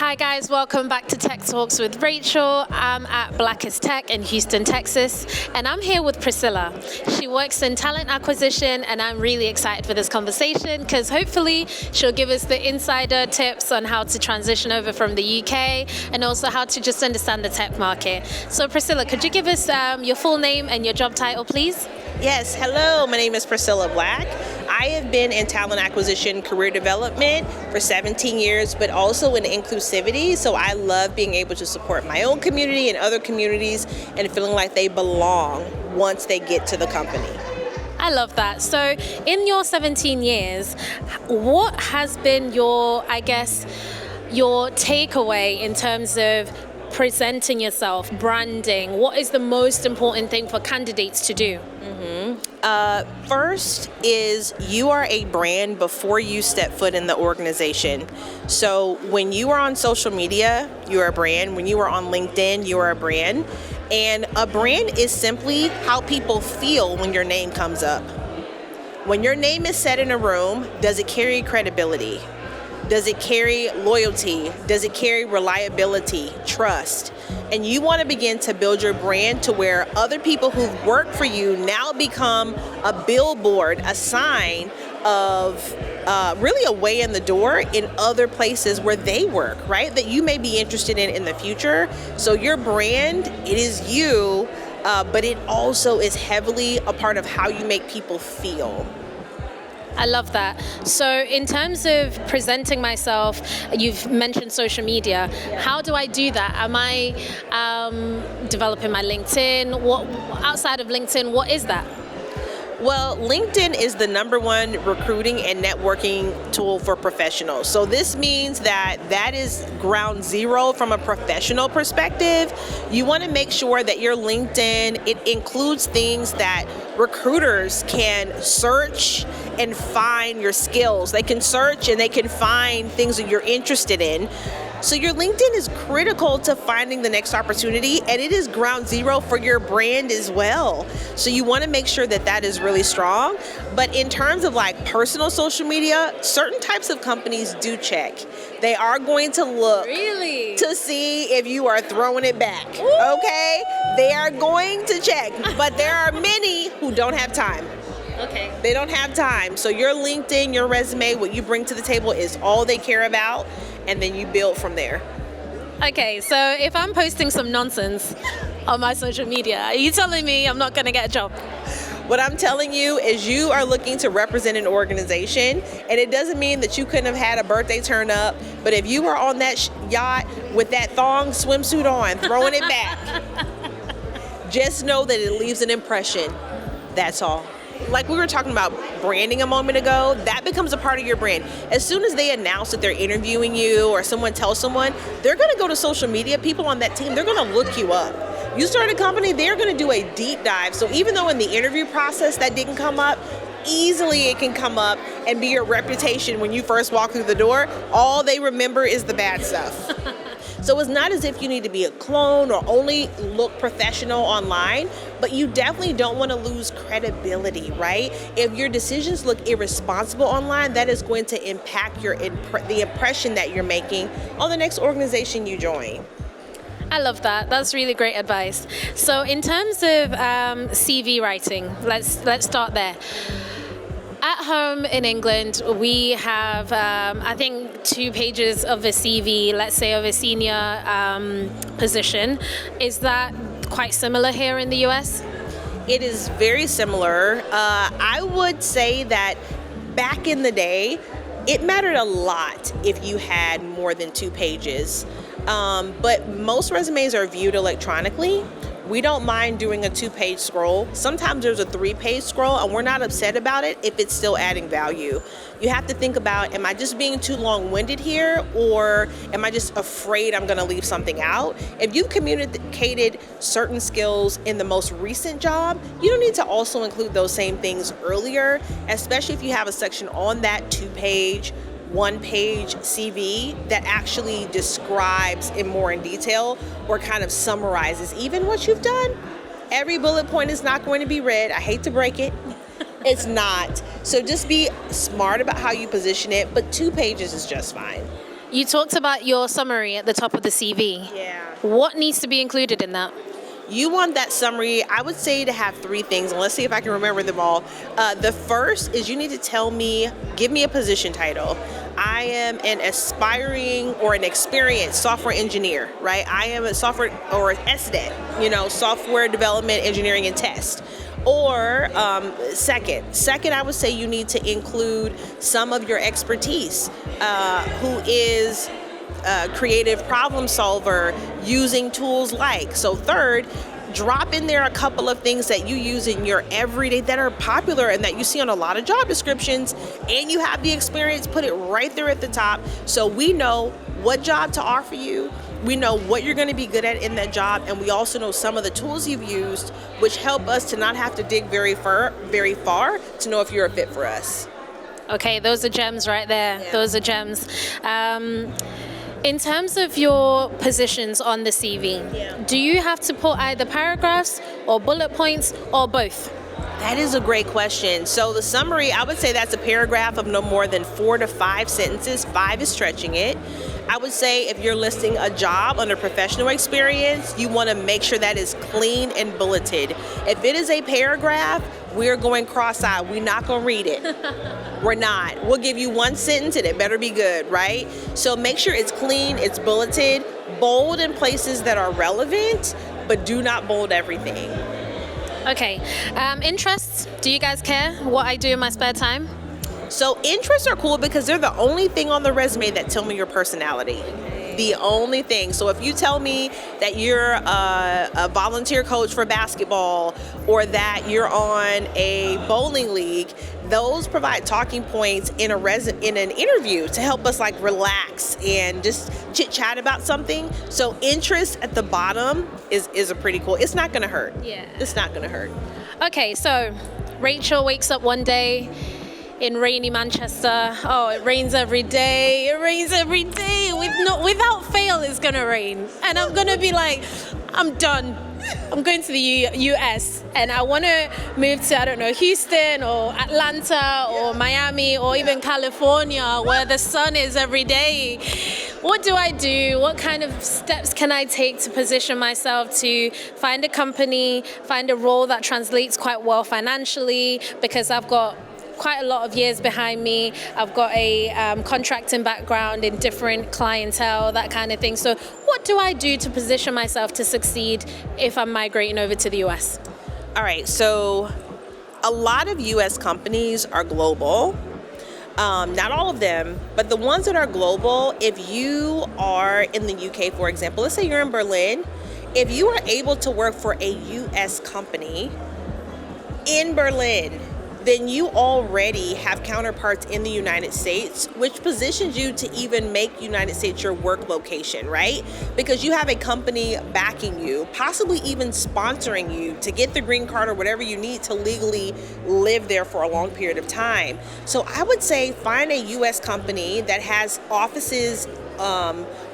Hi guys, welcome back to Tech Talks with Rachel. I'm at Blackest Tech in Houston, Texas, and I'm here with Priscilla. She works in talent acquisition, and I'm really excited for this conversation because hopefully she'll give us the insider tips on how to transition over from the UK and also how to just understand the tech market. So Priscilla, could you give us your full name and your job title, please? Yes, hello, my name is Priscilla Black. I have been in talent acquisition, career development for 17 years, but also in inclusivity. So I love being able to support my own community and other communities and feeling like they belong once they get to the company. I love that. So in your 17 years, what has been your takeaway in terms of presenting yourself, branding? What is the most important thing for candidates to do? First is you are a brand before you step foot in the organization. So when you are on social media, you're a brand. When you are on LinkedIn, you are a brand. And a brand is simply how people feel when your name comes up. When your name is said in a room, does it carry credibility? Does it carry loyalty? Does it carry reliability, trust? And you want to begin to build your brand to where other people who've worked for you now become a billboard, a sign of really a way in the door in other places where they work, right? That you may be interested in the future. So your brand, it is you, but it also is heavily a part of how you make people feel. I love that. So in terms of presenting myself, you've mentioned social media. How do I do that? Am I developing my LinkedIn? What outside of LinkedIn, what is that? Well, LinkedIn is the #1 recruiting and networking tool for professionals. So this means that is ground zero from a professional perspective. You want to make sure that your LinkedIn, it includes things that recruiters can search and find your skills. They can search and they can find things that you're interested in. So your LinkedIn is critical to finding the next opportunity, and it is ground zero for your brand as well. So you want to make sure that is really strong. But in terms of like personal social media, certain types of companies do check. They are going to look to see if you are throwing it back. Ooh. Okay? They are going to check, but there are many who don't have time. Okay. They don't have time. So your LinkedIn, your resume, what you bring to the table is all they care about, and then you build from there. Okay, so if I'm posting some nonsense on my social media, are you telling me I'm not going to get a job? What I'm telling you is you are looking to represent an organization, and it doesn't mean that you couldn't have had a birthday turn up, but if you were on that yacht with that thong swimsuit on, throwing it back, just know that it leaves an impression. That's all. Like we were talking about branding a moment ago, that becomes a part of your brand. As soon as they announce that they're interviewing you or someone tells someone, they're going to go to social media. People on that team, they're going to look you up. You start a company, they're going to do a deep dive. So even though in the interview process that didn't come up, easily it can come up and be your reputation when you first walk through the door. All they remember is the bad stuff. So it's not as if you need to be a clone or only look professional online, but you definitely don't want to lose credibility, right? If your decisions look irresponsible online, that is going to impact the impression that you're making on the next organization you join. I love that. That's really great advice. So in terms of CV writing, let's start there. At home in England, we have, I think, 2 pages of a CV, let's say of a senior position. Is that quite similar here in the US? It is very similar. I would say that back in the day, it mattered a lot if you had more than 2 pages. But most resumes are viewed electronically. We don't mind doing a 2-page scroll. Sometimes there's a 3-page scroll, and we're not upset about it if it's still adding value. You have to think about, am I just being too long-winded here, or am I just afraid I'm gonna leave something out? If you've communicated certain skills in the most recent job, you don't need to also include those same things earlier, especially if you have a section on that 2-page, 1-page CV that actually describes in more in detail or kind of summarizes even what you've done. Every bullet point is not going to be read. I hate to break it. It's not. So just be smart about how you position it, but 2 pages is just fine. You talked about your summary at the top of the CV. Yeah. What needs to be included in that? You want that summary, I would say, to have 3 things, and let's see if I can remember them all. The first is you need to give me a position title. I am an aspiring or an experienced software engineer, right? I am a software or SDET, software development, engineering, and test. Or second, I would say you need to include some of your expertise, who is a creative problem solver using tools like. So third, drop in there a couple of things that you use in your everyday that are popular and that you see on a lot of job descriptions, and you have the experience, put it right there at the top so we know what job to offer you. We know what you're going to be good at in that job, and we also know some of the tools you've used, which help us to not have to dig very far to know if you're a fit for us. Okay, those are gems right there. Yeah. Those are gems. In terms of your positions on the CV, do you have to put either paragraphs or bullet points or both? That is a great question. So the summary, I would say that's a paragraph of no more than 4 to 5 sentences. 5 is stretching it. I would say if you're listing a job under professional experience, you want to make sure that is clean and bulleted. If it is a paragraph, we're going cross-eyed. We're not going to read it. We're not. We'll give you 1 sentence and it better be good, right? So make sure it's clean, it's bulleted, bold in places that are relevant, but do not bold everything. Okay. Interests, do you guys care what I do in my spare time? So interests are cool because they're the only thing on the resume that tell me your personality. The only thing. So if you tell me that you're a volunteer coach for basketball or that you're on a bowling league, those provide talking points in an interview to help us like relax and just chit chat about something. So interest at the bottom is a pretty cool. It's not going to hurt. Yeah. It's not going to hurt. Okay, so Rachel wakes up one day in rainy Manchester. Oh, it rains every day. It rains every day. Without fail, it's gonna rain. And I'm gonna be like, I'm done. I'm going to the US and I want to move to, I don't know, Houston or Atlanta or Miami or even California where the sun is every day. What do I do? What kind of steps can I take to position myself to find a company, find a role that translates quite well financially, because I've got quite a lot of years behind me. I've got a contracting background in different clientele, that kind of thing. So what do I do to position myself to succeed if I'm migrating over to the US? All right, so a lot of US companies are global. Not all of them, but the ones that are global, if you are in the UK, for example, let's say you're in Berlin, if you are able to work for a US company in Berlin, then you already have counterparts in the United States, which positions you to even make United States your work location, right? Because you have a company backing you, possibly even sponsoring you to get the green card or whatever you need to legally live there for a long period of time. So I would say find a US company that has offices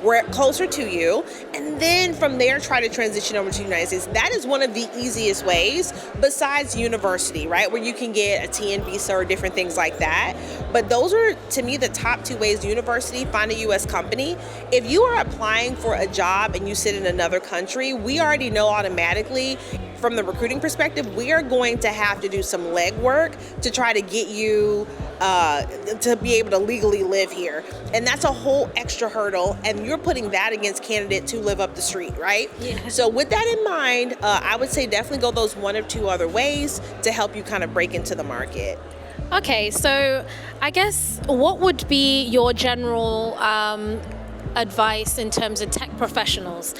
where closer to you, and then from there try to transition over to the United States. That is one of the easiest ways, besides university, right, where you can get a TN visa or different things like that. But those are, to me, the top 2 ways: university, find a US company. If you are applying for a job and you sit in another country, we already know automatically from the recruiting perspective, we are going to have to do some legwork to try to get you to be able to legally live here. And that's a whole extra hurdle, and you're putting that against candidates who live up the street, right? Yeah. So with that in mind, I would say definitely go those 1 or 2 other ways to help you kind of break into the market. Okay, so I guess what would be your general advice in terms of tech professionals?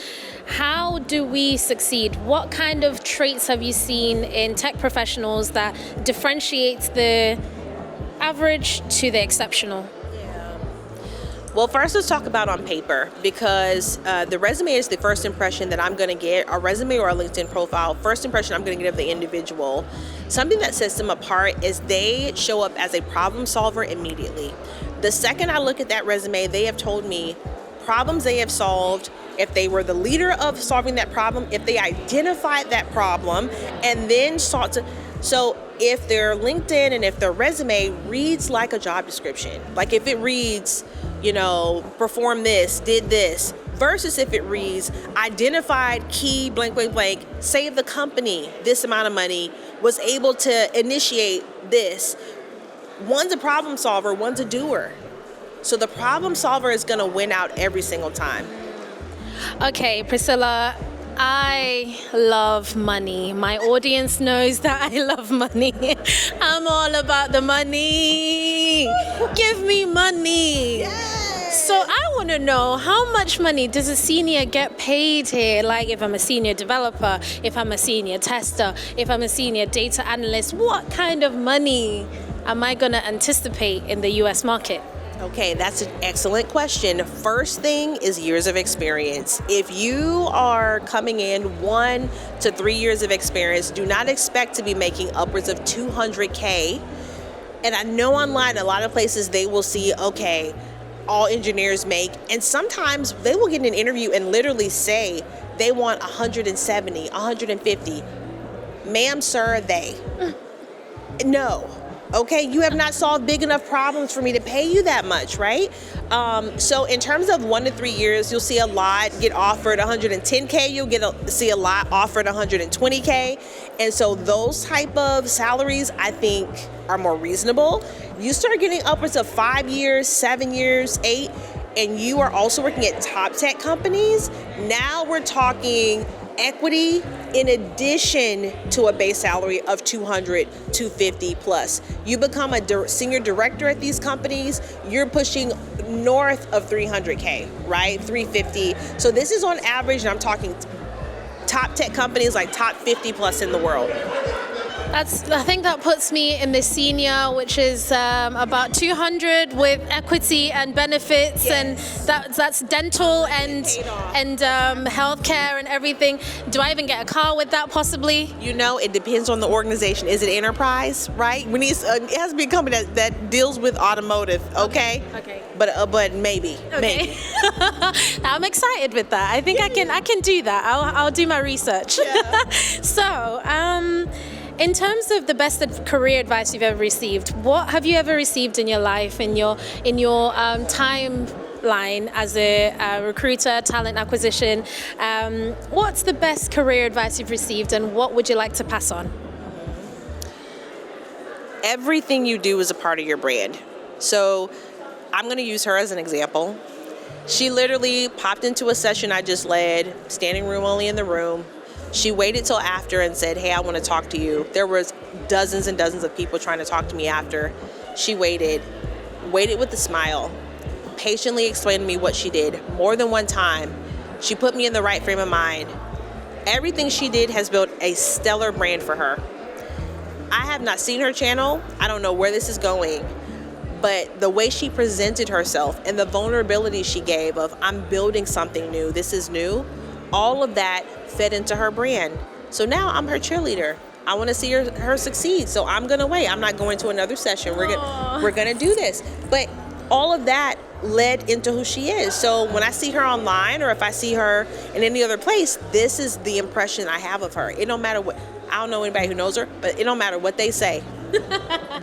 How do we succeed? What kind of traits have you seen in tech professionals that differentiates the average to the exceptional? Well, first let's talk about on paper, because the resume is the first impression that I'm going to get, a resume or a LinkedIn profile, first impression I'm going to get of the individual. Something that sets them apart is they show up as a problem solver immediately. The second I look at that resume, they have told me problems they have solved, if they were the leader of solving that problem, if they identified that problem and then sought to. So if their LinkedIn and if their resume reads like a job description, like if it reads performed this, did this, versus if it reads, identified key blank, blank, blank, saved the company this amount of money, was able to initiate this. One's a problem solver, one's a doer. So the problem solver is going to win out every single time. Okay, Priscilla, I love money. My audience knows that I love money. I'm all about the money. Give me money. Yes. So I want to know, how much money does a senior get paid here? Like if I'm a senior developer, if I'm a senior tester, if I'm a senior data analyst, what kind of money am I going to anticipate in the US market? Okay, that's an excellent question. First thing is years of experience. If you are coming in 1 to 3 years of experience, do not expect to be making upwards of $200K. And I know online, a lot of places they will see, okay, all engineers make, and sometimes they will get an interview and literally say they want 170, 150. Ma'am, sir, they. No. Okay, you have not solved big enough problems for me to pay you that much, right? So in terms of 1 to 3 years, you'll see a lot get offered 110K. You'll see a lot offered 120K. And so those type of salaries, I think, are more reasonable. You start getting upwards of 5 years, 7 years, 8, and you are also working at top tech companies. Now we're talking equity in addition to a base salary of 200, 250 plus. You become a senior director at these companies, you're pushing north of 300K, right? 350. So this is on average, and I'm talking top tech companies, like top 50 plus in the world. I think that puts me in the senior, which is about 200 with equity and benefits, Yes. and that's dental and healthcare and everything. Do I even get a car with that possibly? It depends on the organization. Is it enterprise, right? It has to be a company that deals with automotive, okay? Okay. But maybe. Okay. Maybe. I'm excited with that. I think I can do that. I'll do my research. Yeah. So, in terms of the best career advice you've ever received, what have you ever received in your life, in your timeline as a recruiter, talent acquisition? What's the best career advice you've received, and what would you like to pass on? Everything you do is a part of your brand. So I'm going to use her as an example. She literally popped into a session I just led, standing room only in the room. She waited till after and said, hey, I want to talk to you. There was dozens and dozens of people trying to talk to me after. She waited with a smile, patiently explained to me what she did more than one time. She put me in the right frame of mind. Everything she did has built a stellar brand for her. I have not seen her channel. I don't know where this is going. But the way she presented herself and the vulnerability she gave of, I'm building something new, this is new, all of that fed into her brand. So now I'm her cheerleader. I want to see her succeed. So I'm going to wait. I'm not going to another session. We're going to do this. But all of that led into who she is. So when I see her online, or if I see her in any other place, this is the impression I have of her. It don't matter what, I don't know anybody who knows her, but it don't matter what they say.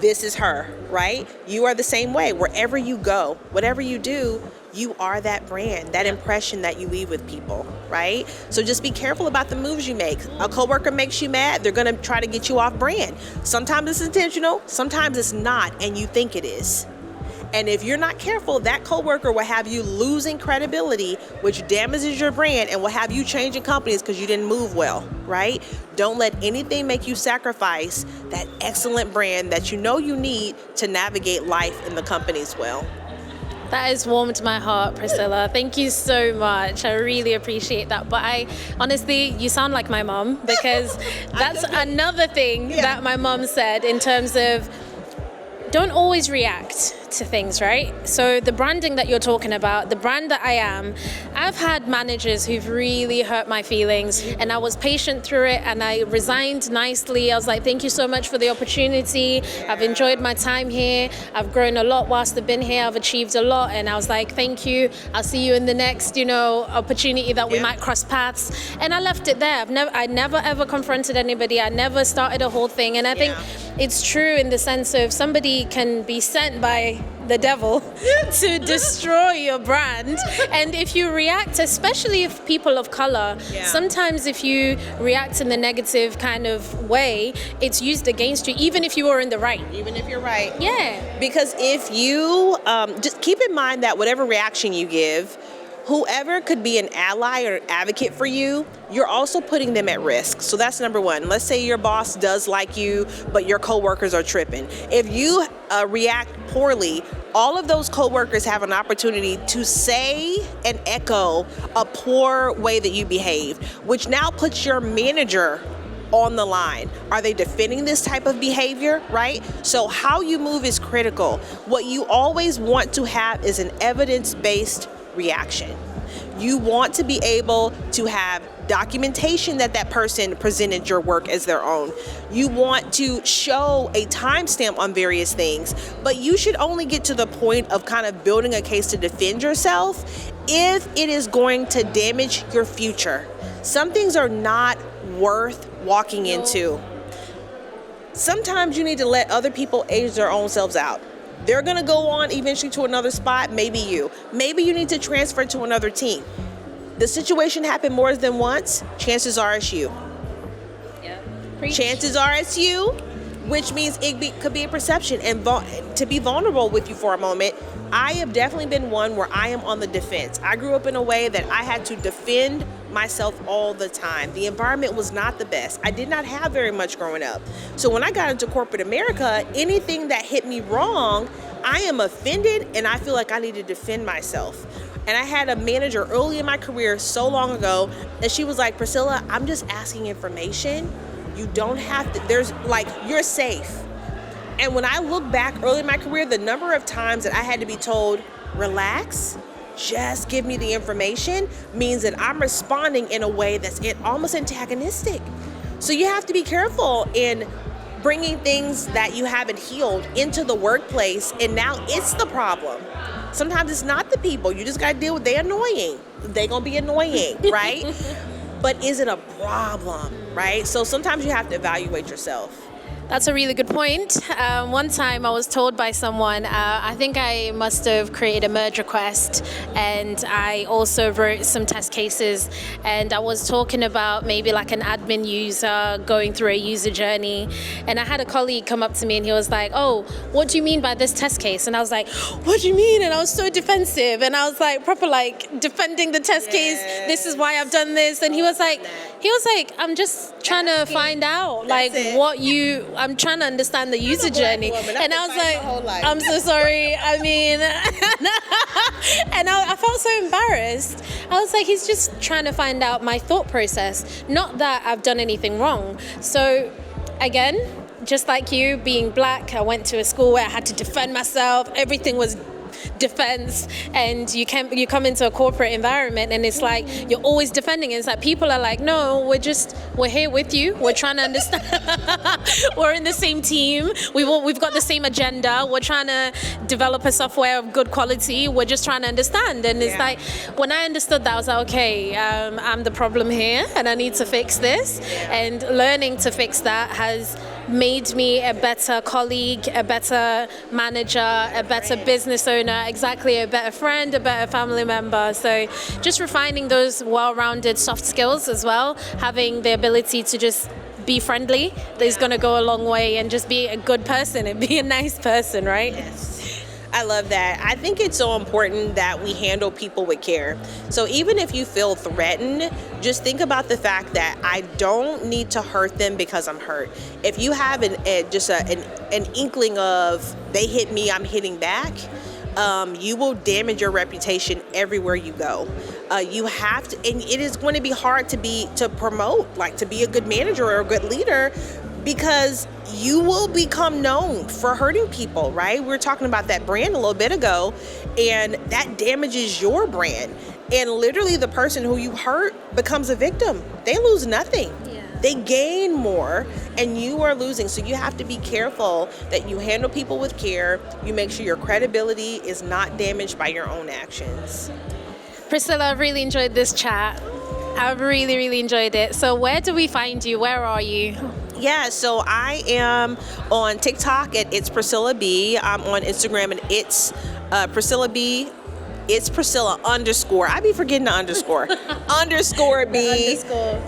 This is her, right? You are the same way. Wherever you go, whatever you do, you are that brand, that impression that you leave with people, right? So just be careful about the moves you make. A coworker makes you mad, they're gonna try to get you off brand. Sometimes it's intentional, sometimes it's not, and you think it is. And if you're not careful, that coworker will have you losing credibility, which damages your brand and will have you changing companies because you didn't move well, right? Don't let anything make you sacrifice that excellent brand that you know you need to navigate life in the companies well. That has warmed my heart, Priscilla. Thank you so much. I really appreciate that. But honestly, you sound like my mom, because that's another thing that my mom said in terms of don't always react to things, right? So the branding that you're talking about, the brand that I am, I've had managers who've really hurt my feelings, and I was patient through it, and I resigned nicely. I was like, thank you so much for the opportunity. I've enjoyed my time here. I've grown a lot whilst I've been here. I've achieved a lot. And I was like, thank you. I'll see you in the next, opportunity that we might cross paths. And I left it there. I never ever confronted anybody. I never started a whole thing. And I think it's true in the sense of somebody can be sent by the devil to destroy your brand. And if you react, especially if people of color, sometimes if you react in the negative kind of way, it's used against you, even if you are in the right. Even if you're right. Yeah. Because if you, just keep in mind that whatever reaction you give, whoever could be an ally or an advocate for you, you're also putting them at risk. So that's number one. Let's say your boss does like you, but your coworkers are tripping. If you react poorly, all of those coworkers have an opportunity to say and echo a poor way that you behaved, which now puts your manager on the line. Are they defending this type of behavior, right? So how you move is critical. What you always want to have is an evidence-based reaction. You want to be able to have documentation that that person presented your work as their own. You want to show a timestamp on various things, but you should only get to the point of kind of building a case to defend yourself if it is going to damage your future. Some things are not worth walking into. Sometimes you need to let other people age their own selves out. They're going to go on eventually to another spot, maybe you. Maybe you need to transfer to another team. The situation happened more than once, chances are it's you. Yeah. Chances are it's you, which means could be a perception. And to be vulnerable with you for a moment, I have definitely been one where I am on the defense. I grew up in a way that I had to defend myself all the time. The environment was not the best. I did not have very much growing up. So when I got into corporate America, anything that hit me wrong, I am offended and I feel like I need to defend myself. And I had a manager early in my career so long ago, and she was like, Priscilla, I'm just asking information. You don't have to, you're safe. And when I look back early in my career, the number of times that I had to be told, relax, just give me the information, means that I'm responding in a way that's almost antagonistic. So you have to be careful in bringing things that you haven't healed into the workplace, and now it's the problem. Sometimes it's not the people. You just got to deal with they're annoying. They're going to be annoying, right? But is it a problem, right? So sometimes you have to evaluate yourself. That's a really good point. One time I was told by someone, I think I must have created a merge request, and I also wrote some test cases, and I was talking about maybe like an admin user going through a user journey, and I had a colleague come up to me and he was like, oh, what do you mean by this test case? And I was like, what do you mean? And I was so defensive, and I was like proper like defending the test case. This is why I've done this. And he was like, I'm just trying to find out I'm trying to understand the user journey. And I was like, I'm so sorry. I mean, and I felt so embarrassed. I was like, he's just trying to find out my thought process, not that I've done anything wrong. So again, just like you, being black, I went to a school where I had to defend myself. Everything was defense, and you come into a corporate environment and it's like you're always defending. It's like people are like, no, we're here with you, we're trying to understand. We're in the same team, we've got the same agenda, we're trying to develop a software of good quality, we're just trying to understand. And it's like, when I understood that, I was like, okay, I'm the problem here and I need to fix this. And learning to fix that has made me a better colleague, a better manager, a better business owner, exactly, a better friend, a better family member. So just refining those well-rounded soft skills as well, having the ability to just be friendly is going to go a long way, and just be a good person and be a nice person, right? Yes. I love that. I think it's so important that we handle people with care. So even if you feel threatened, just think about the fact that I don't need to hurt them because I'm hurt. If you have an inkling of they hit me, I'm hitting back, you will damage your reputation everywhere you go. You have to, and it is going to be hard to promote, like to be a good manager or a good leader, because you will become known for hurting people, right? We were talking about that brand a little bit ago, and that damages your brand. And literally the person who you hurt becomes a victim. They lose nothing. Yeah. They gain more, and you are losing. So you have to be careful that you handle people with care. You make sure your credibility is not damaged by your own actions. Priscilla, I really enjoyed this chat. I really, really enjoyed it. So where do we find you? Where are you? Yeah, so I am on TikTok at It's Priscilla B. I'm on Instagram and it's Priscilla B. It's Priscilla _ I be forgetting the underscore. _ B. Underscore.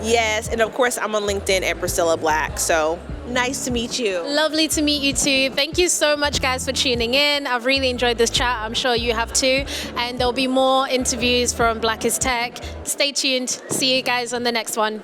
Yes, and of course I'm on LinkedIn at Priscilla Black. So nice to meet you. Lovely to meet you too. Thank you so much, guys, for tuning in. I've really enjoyed this chat. I'm sure you have too. And there'll be more interviews from Black is Tech. Stay tuned. See you guys on the next one.